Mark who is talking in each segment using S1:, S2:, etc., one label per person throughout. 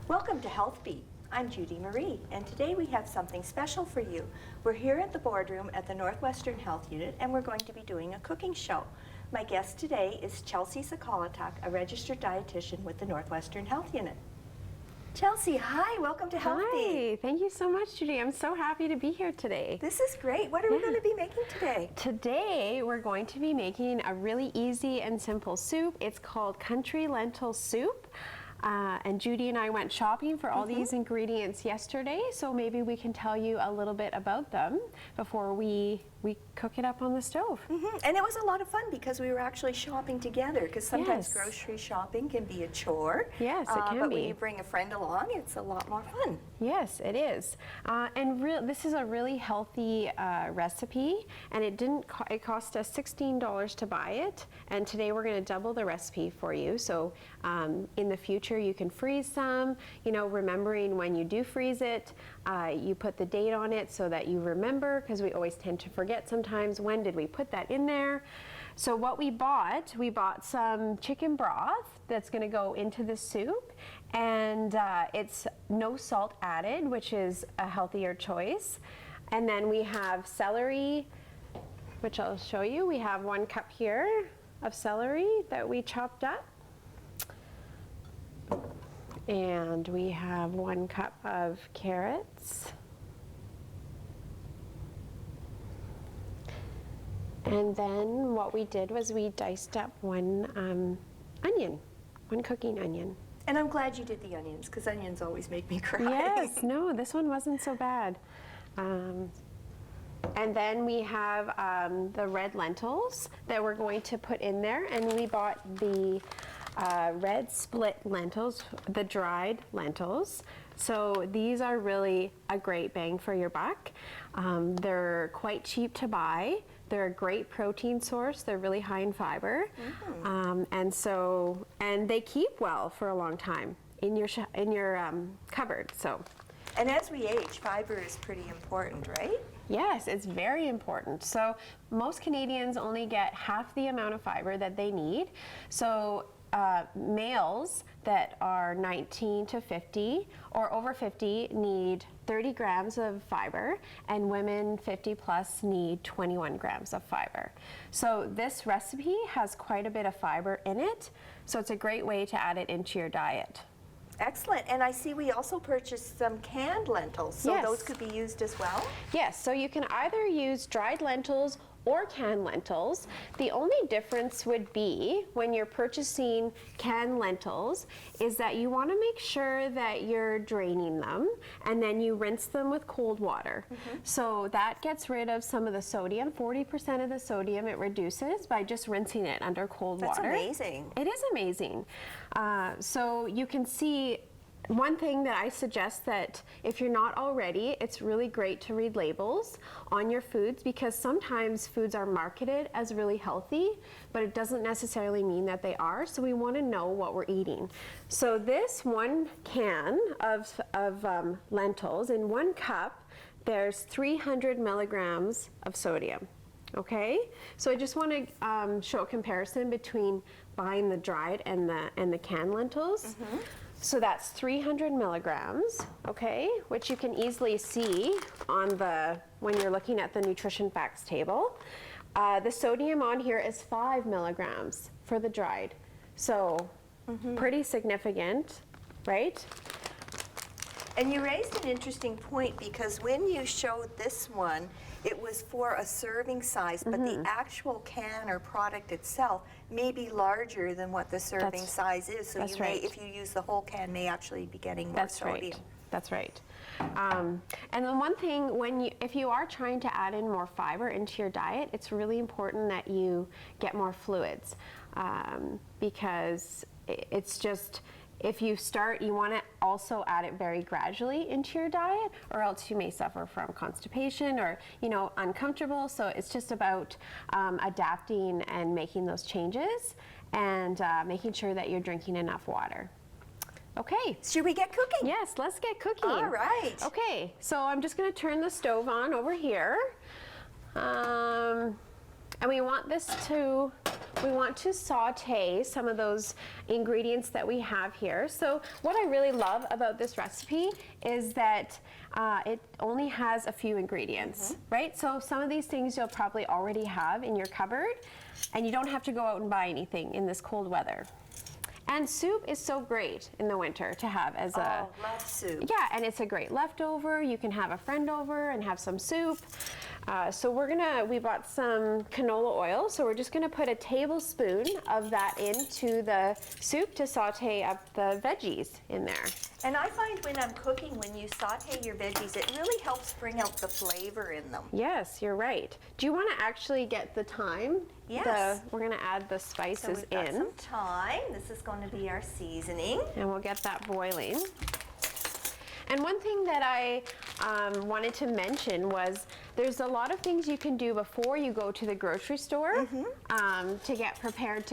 S1: Welcome to Health Beat. I'm Judy Marie, and today we have something special for you. We're here at the boardroom at the Northwestern Health Unit, and we're going to be doing a cooking show. My guest today is Chelsea Socholotuk, a registered dietitian with the Northwestern Health Unit. Chelsea, hi, welcome to Health Beat.
S2: Hi, thank you so much, Judy. I'm so happy to be here today.
S1: This is great. What are we going to be making today?
S2: Today, we're going to be making a really easy and simple soup. It's called country lentil soup. And Judy and I went shopping for all these ingredients yesterday, so maybe we can tell you a little bit about them before we cook it up on the stove.
S1: And it was a lot of fun because we were actually shopping together, because sometimes grocery shopping can be a chore.
S2: Yes, it can
S1: but
S2: be.
S1: when you bring a friend along, it's a lot more fun.
S2: Yes, it is. This is a really healthy recipe, and it cost us $16 to buy it, and today we're going to double the recipe for you. So in the future you can freeze some, remembering when you do freeze it, you put the date on it so that you remember, because we always tend to forget sometimes when did we put that in there. So what we bought some chicken broth that's going to go into the soup, and it's no salt added, which is a healthier choice. And then we have celery, which I'll show you. We have 1 cup here of celery that we chopped up. And we have 1 cup of carrots. And then what we did was we diced up 1 onion, 1 cooking onion.
S1: And I'm glad you did the onions, because onions always make me cry.
S2: Yes, no, this one wasn't so bad. And then we have the red lentils that we're going to put in there, and we bought the red split lentils, the dried lentils. So these are really a great bang for your buck. They're quite cheap to buy. They're a great protein source. They're really high in fiber. And they keep well for a long time in your cupboard. So.
S1: And as we age, fiber is pretty important, right?
S2: Yes, it's very important. So most Canadians only get half the amount of fiber that they need. So males that are 19 to 50 or over 50 need 30 grams of fiber, and women 50 plus need 21 grams of fiber. So this recipe has quite a bit of fiber in it, so it's a great way to add it into your diet.
S1: Excellent. And I see we also purchased some canned lentils, so those could be used as well?
S2: Yes, so you can either use dried lentils or canned lentils. The only difference would be when you're purchasing canned lentils is that you want to make sure that you're draining them, and then you rinse them with cold water. So that gets rid of some of the sodium. 40% of the sodium it reduces by just rinsing it under cold water.
S1: That's amazing.
S2: It is amazing. So you can see, one thing that I suggest, that if you're not already, it's really great to read labels on your foods, because sometimes foods are marketed as really healthy, but it doesn't necessarily mean that they are, so we want to know what we're eating. So this 1 can of lentils, in 1 cup, there's 300 milligrams of sodium. Okay, so I just want to show a comparison between buying the dried and the canned lentils. So that's 300 milligrams, okay, which you can easily see on when you're looking at the nutrition facts table. The sodium on here is 5 milligrams for the dried, so pretty significant, right?
S1: And you raised an interesting point, because when you showed this one, it was for a serving size, but the actual can or product itself may be larger than what the serving size is. So you may, if you use the whole can, may actually be getting more sodium.
S2: That's right. And then one thing, if you are trying to add in more fiber into your diet, it's really important that you get more fluids, because it's just, if you start, you want to also add it very gradually into your diet, or else you may suffer from constipation or, uncomfortable. So it's just about adapting and making those changes, and making sure that you're drinking enough water. Okay.
S1: Should we get cooking?
S2: Yes, let's get cooking.
S1: All right.
S2: Okay, so I'm just going to turn the stove on over here. And we want this to we want to saute some of those ingredients that we have here. So what I really love about this recipe is that it only has a few ingredients, right? So some of these things you'll probably already have in your cupboard, and you don't have to go out and buy anything in this cold weather. And soup is so great in the winter to have as a...
S1: Oh, love soup.
S2: Yeah, and it's a great leftover. You can have a friend over and have some soup. So we bought some canola oil, so we're just gonna put a tablespoon of that into the soup to saute up the veggies in there.
S1: And I find when I'm cooking, when you saute your veggies, it really helps bring out the flavor in them.
S2: Yes, you're right. Do you wanna actually get the thyme?
S1: Yes.
S2: We're gonna add the
S1: So
S2: spices
S1: we've got
S2: in,
S1: some thyme. This is going to be our seasoning.
S2: and we'll get that boiling. And one thing that I wanted to mention was there's a lot of things you can do before you go to the grocery store to get prepared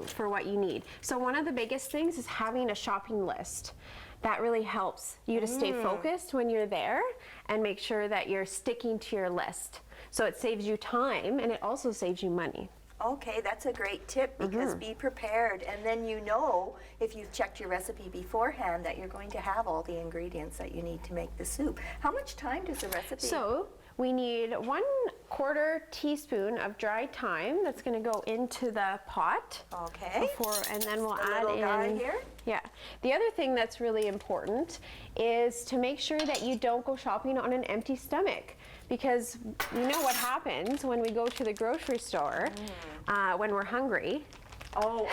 S2: for what you need. So one of the biggest things is having a shopping list. That really helps you to stay focused when you're there and make sure that you're sticking to your list. So it saves you time and it also saves you money.
S1: Okay, that's a great tip because be prepared, and then you know if you've checked your recipe beforehand that you're going to have all the ingredients that you need to make the soup. How much time does the recipe?
S2: So we need 1/4 teaspoon of dried thyme that's going to go into the pot.
S1: Okay.
S2: And then we'll
S1: The
S2: add
S1: little
S2: in.
S1: guy here?
S2: Yeah. The other thing that's really important is to make sure that you don't go shopping on an empty stomach, because you know what happens when we go to the grocery store when we're hungry.
S1: Oh,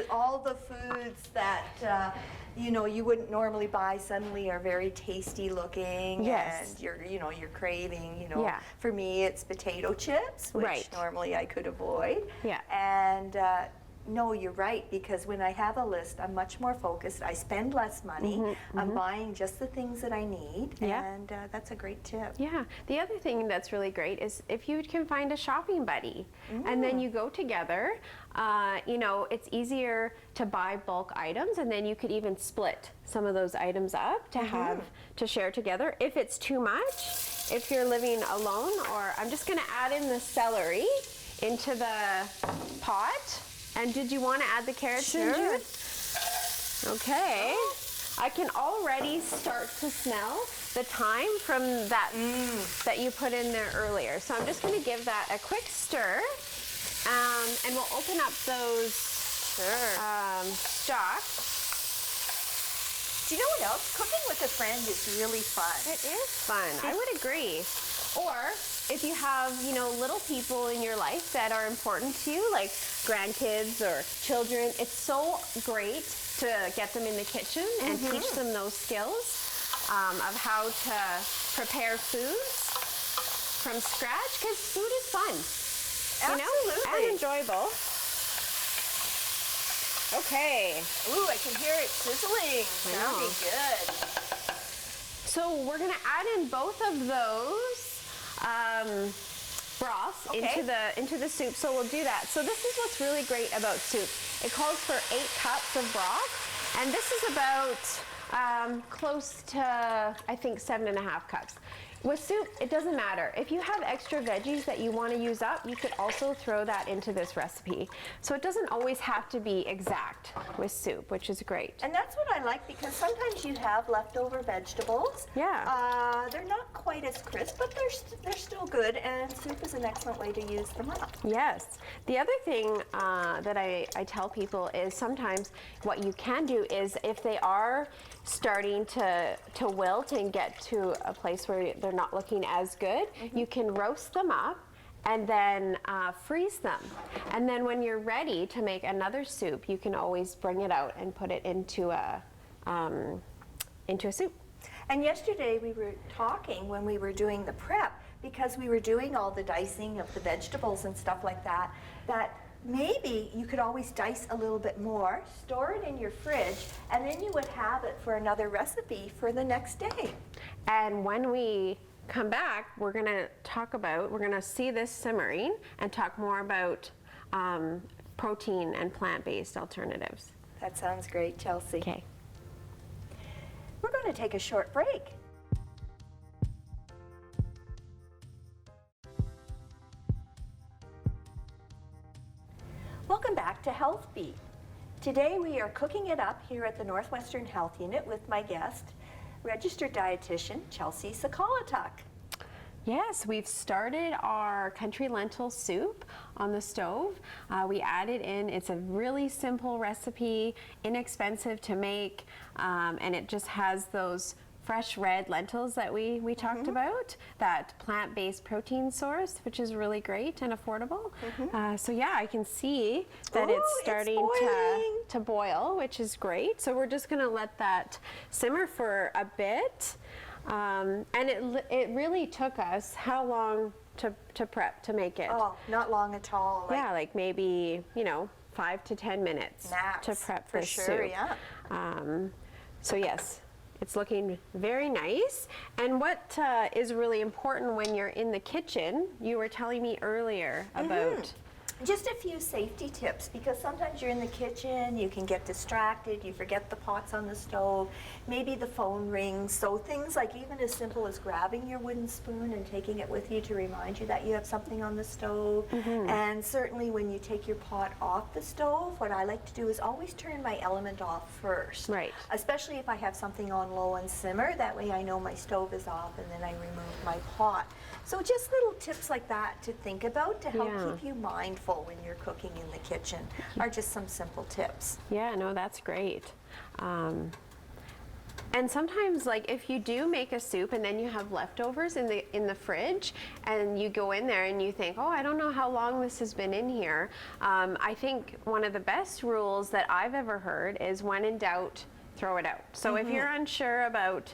S1: all the foods that you wouldn't normally buy suddenly are very tasty looking.
S2: Yes.
S1: And you're craving.
S2: Yeah.
S1: For me, it's potato chips, which
S2: Right.
S1: normally I could avoid.
S2: Yeah.
S1: And no, you're right, because when I have a list, I'm much more focused. I spend less money. I'm buying just the things that I need,
S2: Yeah.
S1: and that's a great tip.
S2: Yeah. The other thing that's really great is if you can find a shopping buddy and then you go together, it's easier to buy bulk items, and then you could even split some of those items up to have to share together. If it's too much, if you're living alone, or I'm just gonna add in the celery into the pot. And did you want to add the carrots in,
S1: Sure.
S2: Jude? Okay. I can already start to smell the thyme from that that you put in there earlier. So I'm just going to give that a quick stir, and we'll open up those stalks.
S1: Do you know what else? Cooking with a friend is really fun.
S2: It is fun. I would agree. Or if you have, little people in your life that are important to you, like grandkids or children, it's so great to get them in the kitchen and teach them those skills of how to prepare foods from scratch, because food is fun,
S1: Absolutely.
S2: and enjoyable. Okay.
S1: Ooh, I can hear it sizzling.
S2: I know.
S1: Sounding good.
S2: So we're gonna add in both of those broths into the soup. So we'll do that. So this is what's really great about soup. It calls for 8 cups of broth, and this is about close to, I think, 7.5 cups. With soup, it doesn't matter. If you have extra veggies that you want to use up, you could also throw that into this recipe. So it doesn't always have to be exact with soup, which is great.
S1: And that's what I like, because sometimes you have leftover vegetables.
S2: Yeah.
S1: They're not quite as crisp, but they're still good, and soup is an excellent way to use them up.
S2: Yes. The other thing that I tell people is sometimes what you can do is if they are starting to wilt and get to a place where they're not looking as good, you can roast them up and then freeze them. And then when you're ready to make another soup, you can always bring it out and put it into a soup.
S1: And yesterday we were talking when we were doing the prep, because we were doing all the dicing of the vegetables and stuff like that, that maybe you could always dice a little bit more, store it in your fridge, and then you would have it for another recipe for the next day.
S2: And when we come back, we're gonna see this simmering and talk more about protein and plant-based alternatives.
S1: That sounds great, Chelsea.
S2: Okay.
S1: We're going to take a short break. Health Beat. Today we are cooking it up here at the Northwestern Health Unit with my guest, registered dietitian Chelsea Socholotuk.
S2: Yes, we've started our country lentil soup on the stove. We added in, it's a really simple recipe, inexpensive to make, and it just has those fresh red lentils that we talked about, that plant-based protein source, which is really great and affordable. So yeah, I can see that it's starting to boil, which is great. So we're just gonna let that simmer for a bit. And it really took us how long to prep, to make it?
S1: Oh, not long at all.
S2: Yeah, like maybe, 5 to 10 minutes
S1: max,
S2: to prep
S1: for
S2: this
S1: sure,
S2: soup.
S1: Yeah.
S2: So yes, it's looking very nice. And what is really important when you're in the kitchen, you were telling me earlier about...
S1: Just a few safety tips, because sometimes you're in the kitchen, you can get distracted, you forget the pots on the stove, maybe the phone rings, so things like even as simple as grabbing your wooden spoon and taking it with you to remind you that you have something on the stove. And certainly when you take your pot off the stove, what I like to do is always turn my element off first.
S2: Right.
S1: Especially if I have something on low and simmer, that way I know my stove is off and then I remove my pot. So just little tips like that to think about to help keep you mindful when you're cooking in the kitchen are just some simple tips.
S2: Yeah, no, that's great. And sometimes, like, if you do make a soup and then you have leftovers in the fridge, and you go in there and you think, oh, I don't know how long this has been in here. I think one of the best rules that I've ever heard is, when in doubt, throw it out. So if you're unsure about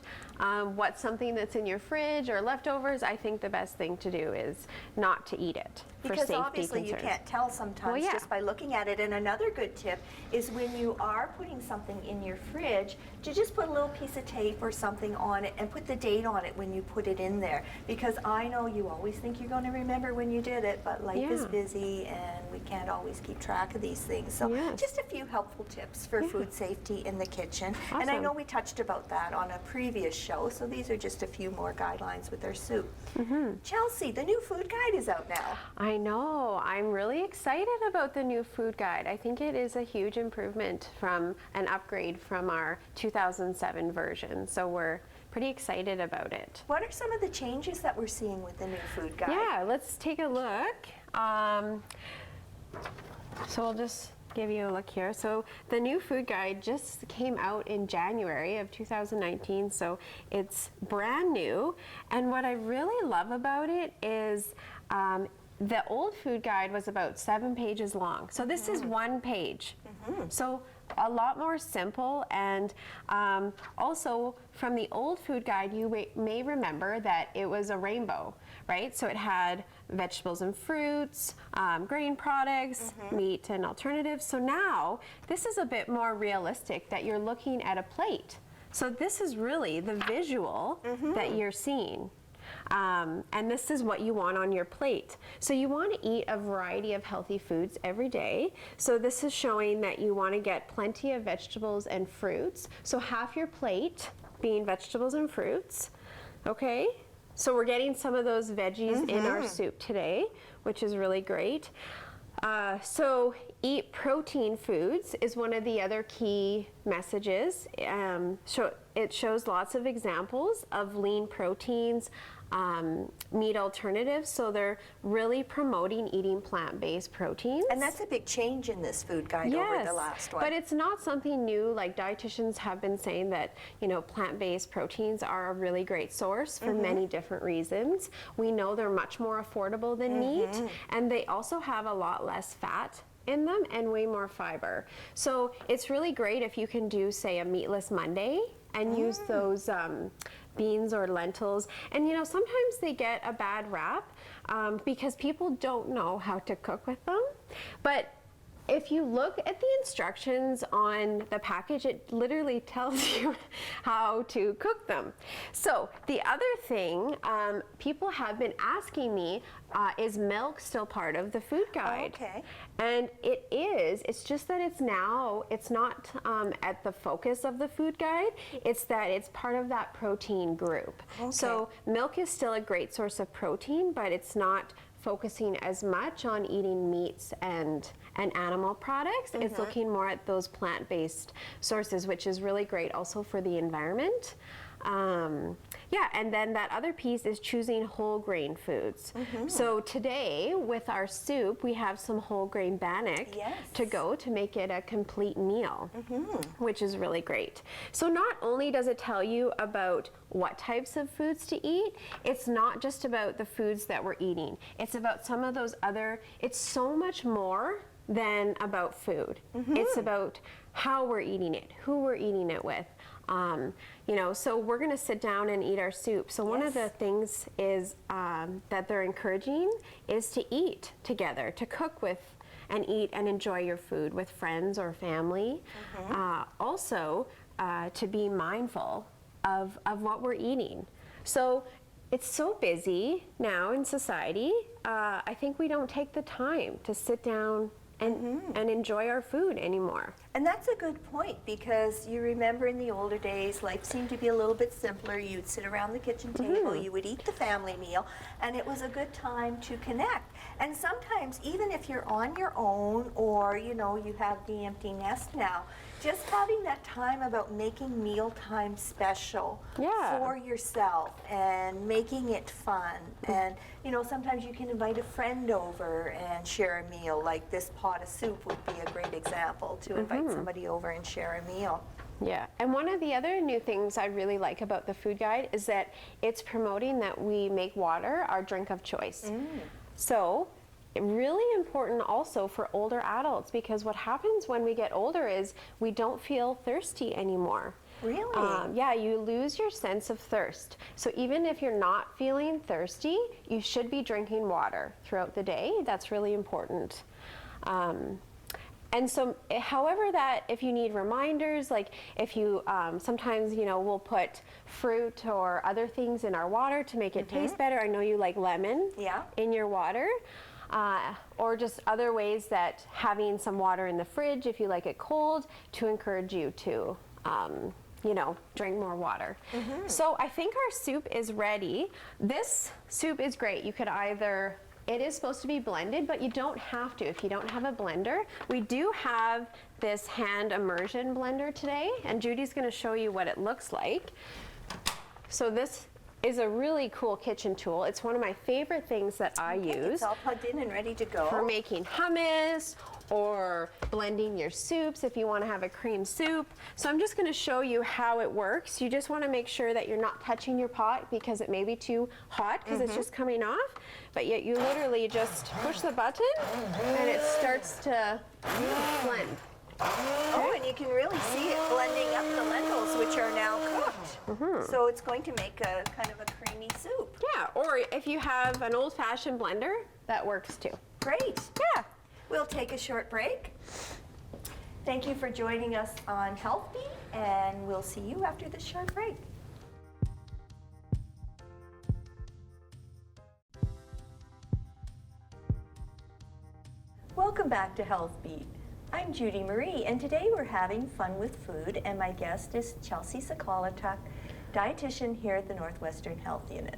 S2: what's something that's in your fridge or leftovers, I think the best thing to do is not to eat it.
S1: Because obviously you can't tell sometimes just by looking at it. And another good tip is, when you are putting something in your fridge, to just put a little piece of tape or something on it and put the date on it when you put it in there. Because I know you always think you're going to remember when you did it, but life is busy and we can't always keep track of these things. So just a few helpful tips for food safety in the kitchen.
S2: Awesome.
S1: And I know we touched about that on a previous show, so these are just a few more guidelines with our soup. Chelsea, the new food guide is out now.
S2: I know. I'm really excited about the new food guide. I think it is a huge improvement, from an upgrade from our 2007 version. So we're pretty excited about it.
S1: What are some of the changes that we're seeing with the new food guide?
S2: Yeah, let's take a look. So I'll just give you a look here. So the new food guide just came out in January of 2019, so it's brand new. And what I really love about it is the old food guide was about 7 pages long. So this is 1 page. So a lot more simple. And also, from the old food guide, you may remember that it was a rainbow, right? So it had vegetables and fruits, grain products, meat and alternatives. So now this is a bit more realistic, that you're looking at a plate. So this is really the visual that you're seeing. And this is what you want on your plate. So you want to eat a variety of healthy foods every day. So this is showing that you want to get plenty of vegetables and fruits. So half your plate being vegetables and fruits. Okay? So we're getting some of those veggies in our soup today, which is really great. So eat protein foods is one of the other key messages. It shows lots of examples of lean proteins, meat alternatives, so they're really promoting eating plant-based proteins.
S1: And that's a big change in this food guide over the last one.
S2: But it's not something new. Like, dietitians have been saying that, plant-based proteins are a really great source for many different reasons. We know they're much more affordable than meat, and they also have a lot less fat in them and way more fiber. So it's really great if you can do, say, a meatless Monday and use those beans or lentils. And sometimes they get a bad rap because people don't know how to cook with them. But if you look at the instructions on the package, it literally tells you how to cook them. So the other thing people have been asking me, is milk still part of the food guide?
S1: Okay.
S2: And it is. It's just that it's not at the focus of the food guide. It's that it's part of that protein group. Okay. So milk is still a great source of protein, but it's not focusing as much on eating meats and animal products. It's looking more at those plant-based sources, which is really great also for the environment. Yeah, and then that other piece is choosing whole grain foods. So today with our soup, we have some whole grain bannock to go to make it a complete meal, which is really great. So not only does it tell you about what types of foods to eat, it's not just about the foods that we're eating. It's about some of those other, it's so much more than about food. It's about how we're eating it, who we're eating it with. You know, so we're going to sit down and eat our soup. So one of the things is that they're encouraging is to eat together, to cook with and eat and enjoy your food with friends or family. Also, to be mindful of what we're eating. So it's so busy now in society. I think we don't take the time to sit down and enjoy our food anymore.
S1: And that's a good point, because you remember in the older days, life seemed to be a little bit simpler. You'd sit around the kitchen table, you would eat the family meal, and it was a good time to connect. And sometimes, even if you're on your own, or you know, you have the empty nest now, just having that time about making mealtime special for yourself and making it fun. And you know, sometimes you can invite a friend over and share a meal, like this pot of soup would be a great example to invite somebody over and share a meal.
S2: Yeah, and one of the other new things I really like about the food guide is that it's promoting that we make water our drink of choice. So really important also for older adults, because what happens when we get older is we don't feel thirsty anymore.
S1: Really?
S2: Yeah, you lose your sense of thirst. So even if you're not feeling thirsty, you should be drinking water throughout the day. That's really important. And so, however, that if you need reminders, like if you sometimes, you know, we'll put fruit or other things in our water to make it taste better. I know you like lemon in your water. Or just other ways that having some water in the fridge, if you like it cold, to encourage you to, you know, drink more water. So I think our soup is ready. This soup is great. You could either, it is supposed to be blended, but you don't have to if you don't have a blender. We do have this hand immersion blender today, and Judy's going to show you what it looks like. So this is a really cool kitchen tool. It's one of my favorite things that I use.
S1: It's all plugged in and ready to go.
S2: For making hummus or blending your soups if you want to have a cream soup. So I'm just going to show you how it works. You just want to make sure that you're not touching your pot because it may be too hot because it's just coming off. But yet you literally just push the button and it starts to blend.
S1: Oh, and you can really see it blending up the lentils, which are now cooked. So it's going to make a kind of a creamy soup.
S2: Yeah, or if you have an old-fashioned blender, that works too.
S1: Great.
S2: Yeah.
S1: We'll take a short break. Thank you for joining us on Health Beat, and we'll see you after this short break. Welcome back to Health Beat. I'm Judy Marie, and today we're having fun with food, and my guest is Chelsea Socholotuk, dietitian here at the Northwestern Health Unit.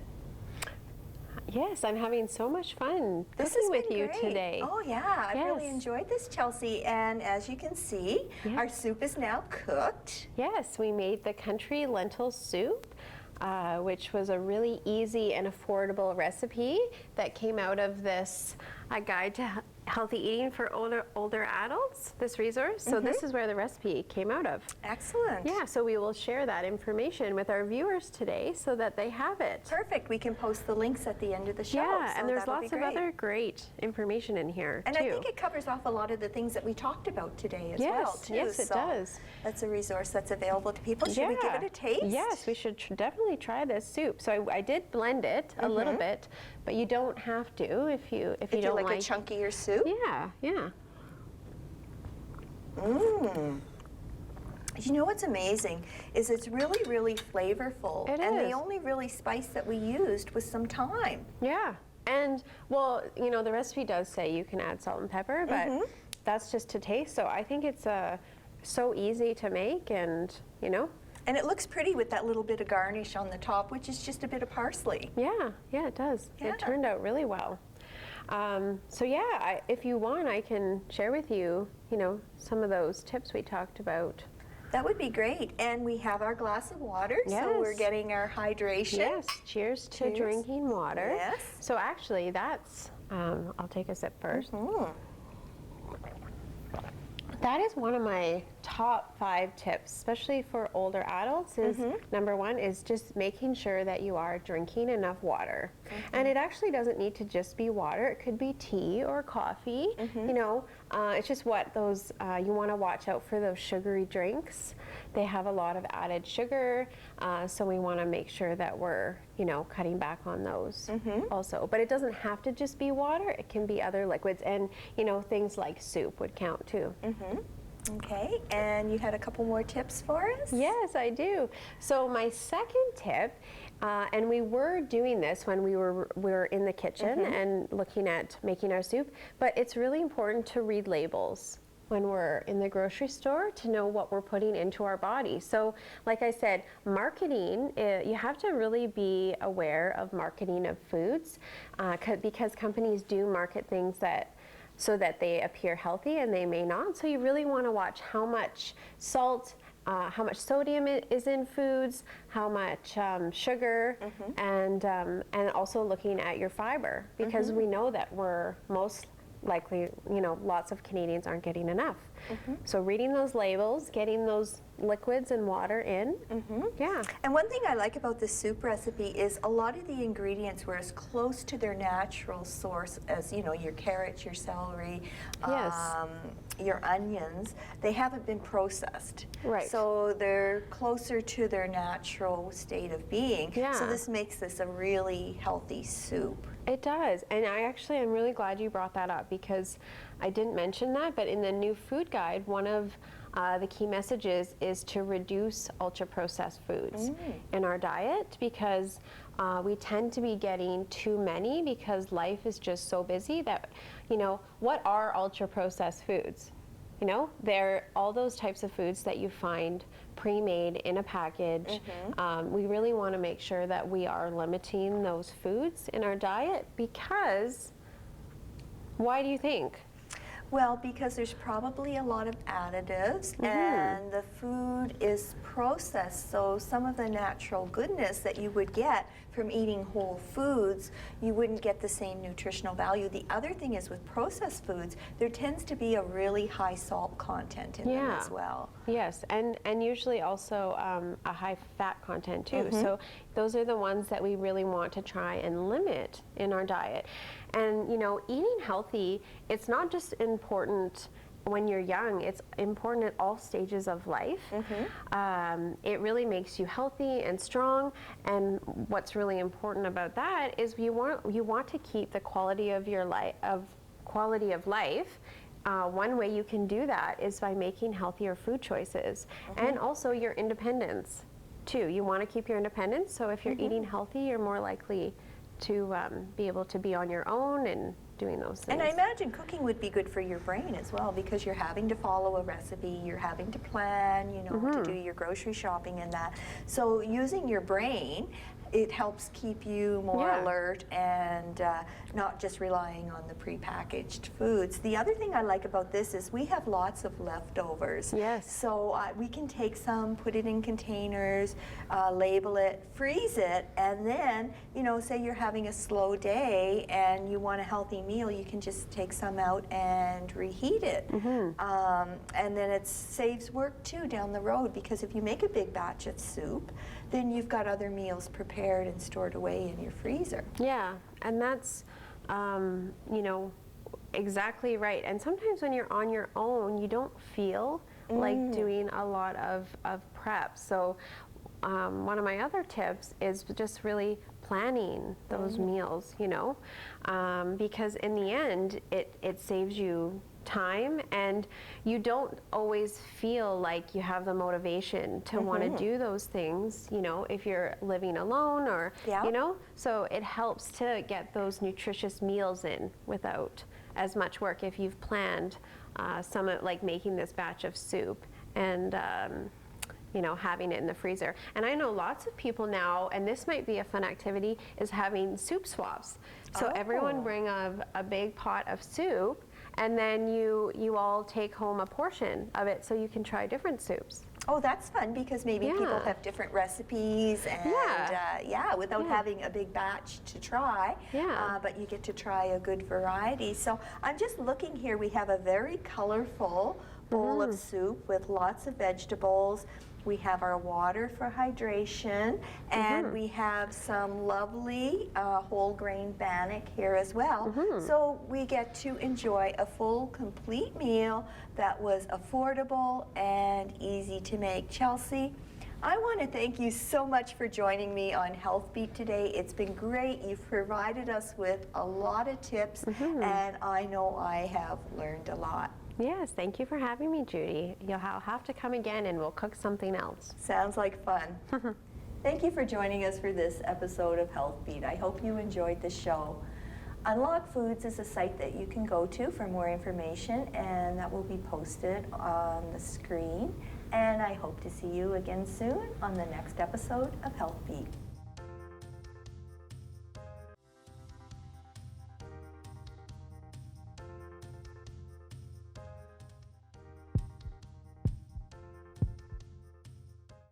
S2: Yes, I'm having so much fun cooking with you today.
S1: Oh yeah, I really enjoyed this, Chelsea, and as you can see, our soup is now cooked.
S2: Yes, we made the country lentil soup, which was a really easy and affordable recipe that came out of this guide to healthy eating for older adults, this resource. So this is where the recipe came out of.
S1: Excellent.
S2: Yeah, so we will share that information with our viewers today so that they have it.
S1: Perfect. We can post the links at the end of the show.
S2: Yeah,
S1: so
S2: and there's lots of other great information in here
S1: and
S2: too.
S1: I think it covers off a lot of the things that we talked about today as well too.
S2: Yes, it does.
S1: That's a resource that's available to people. Should we give it a taste?
S2: Yes, we should definitely try this soup. So I did blend it a little bit, but you don't have to if you don't
S1: like a chunkier soup.
S2: Yeah, yeah.
S1: You know what's amazing is it's really, really flavorful.
S2: It
S1: and
S2: is.
S1: the only really spice that we used was some thyme.
S2: Yeah, and well, you know, the recipe does say you can add salt and pepper, but that's just to taste. So I think it's so easy to make, and you know.
S1: And it looks pretty with that little bit of garnish on the top, which is just a bit of parsley.
S2: Yeah, yeah, it does.
S1: Yeah.
S2: It turned out really well. So yeah, if you want, I can share with you, some of those tips we talked about.
S1: That would be great. And we have our glass of water, so we're
S2: Yes.
S1: getting our hydration.
S2: Yes, cheers to
S1: Cheers.
S2: drinking water.
S1: Yes.
S2: So actually that's, I'll take a sip first.
S1: Mm.
S2: That is one of my top 5 tips, especially for older adults, is number 1 is just making sure that you are drinking enough water. And it actually doesn't need to just be water. It could be tea or coffee. It's just what those, you want to watch out for those sugary drinks. They have a lot of added sugar, so we want to make sure that we're, cutting back on those also. But it doesn't have to just be water. It can be other liquids, and, things like soup would count too.
S1: Okay, and you had a couple more tips for us?
S2: Yes, I do. So my second tip, and we were doing this when we were in the kitchen and looking at making our soup, but it's really important to read labels when we're in the grocery store to know what we're putting into our body. So like I said, marketing, you have to really be aware of marketing of foods because companies do market things so that they appear healthy, and they may not. So you really want to watch how much salt, how much sodium is in foods, how much sugar, and also looking at your fiber, because we know that we're most likely, lots of Canadians aren't getting enough. So reading those labels, getting those liquids and water in. Yeah.
S1: And one thing I like about this soup recipe is a lot of the ingredients were as close to their natural source as, your carrots, your celery,
S2: Yes.
S1: your onions. They haven't been processed.
S2: Right.
S1: So they're closer to their natural state of being.
S2: Yeah.
S1: So this makes this a really healthy soup.
S2: It does, and I'm really glad you brought that up, because I didn't mention that, but in the new food guide, one of the key messages is to reduce ultra-processed foods in our diet, because we tend to be getting too many because life is just so busy that, what are ultra-processed foods? They're all those types of foods that you find pre-made in a package. We really want to make sure that we are limiting those foods in our diet, because, why do you think?
S1: Well, because there's probably a lot of additives and the food is processed, so some of the natural goodness that you would get from eating whole foods, you wouldn't get the same nutritional value. The other thing is with processed foods, there tends to be a really high salt content in them as well.
S2: Yes, and usually also a high fat content too. So those are the ones that we really want to try and limit in our diet. And eating healthy, it's not just important when you're young, it's important at all stages of life. It really makes you healthy and strong, and what's really important about that is you want to keep the quality of your life, one way you can do that is by making healthier food choices, and also your independence too. You want to keep your independence, so if you're eating healthy, you're more likely to be able to be on your own and doing those things.
S1: And I imagine cooking would be good for your brain as well, because you're having to follow a recipe, you're having to plan, to do your grocery shopping and that. So using your brain, it helps keep you more alert and not just relying on the prepackaged foods. The other thing I like about this is we have lots of leftovers.
S2: Yes.
S1: So we can take some, put it in containers, label it, freeze it, and then, say you're having a slow day and you want a healthy meal, you can just take some out and reheat it. And then it saves work too down the road, because if you make a big batch of soup, then you've got other meals prepared and stored away in your freezer.
S2: Yeah, and that's, exactly right. And sometimes when you're on your own, you don't feel like doing a lot of prep. So one of my other tips is just really planning those meals, because in the end, it saves you time, and you don't always feel like you have the motivation to want to do those things, if you're living alone or, so it helps to get those nutritious meals in without as much work if you've planned like making this batch of soup and having it in the freezer. And I know lots of people now, and this might be a fun activity, is having soup swaps. So everyone bring a big pot of soup, and then you all take home a portion of it so you can try different soups.
S1: Oh, that's fun because maybe people have different recipes and without having a big batch to try, but you get to try a good variety. So I'm just looking here, we have a very colorful bowl of soup with lots of vegetables. We have our water for hydration, and we have some lovely whole grain bannock here as well. So we get to enjoy a full, complete meal that was affordable and easy to make. Chelsea, I want to thank you so much for joining me on Health Beat today. It's been great. You've provided us with a lot of tips, and I know I have learned a lot.
S2: Yes, thank you for having me, Judy. You'll have to come again and we'll cook something else.
S1: Sounds like fun. Thank you for joining us for this episode of Health Beat. I hope you enjoyed the show. Unlock Foods is a site that you can go to for more information, and that will be posted on the screen. And I hope to see you again soon on the next episode of Health Beat.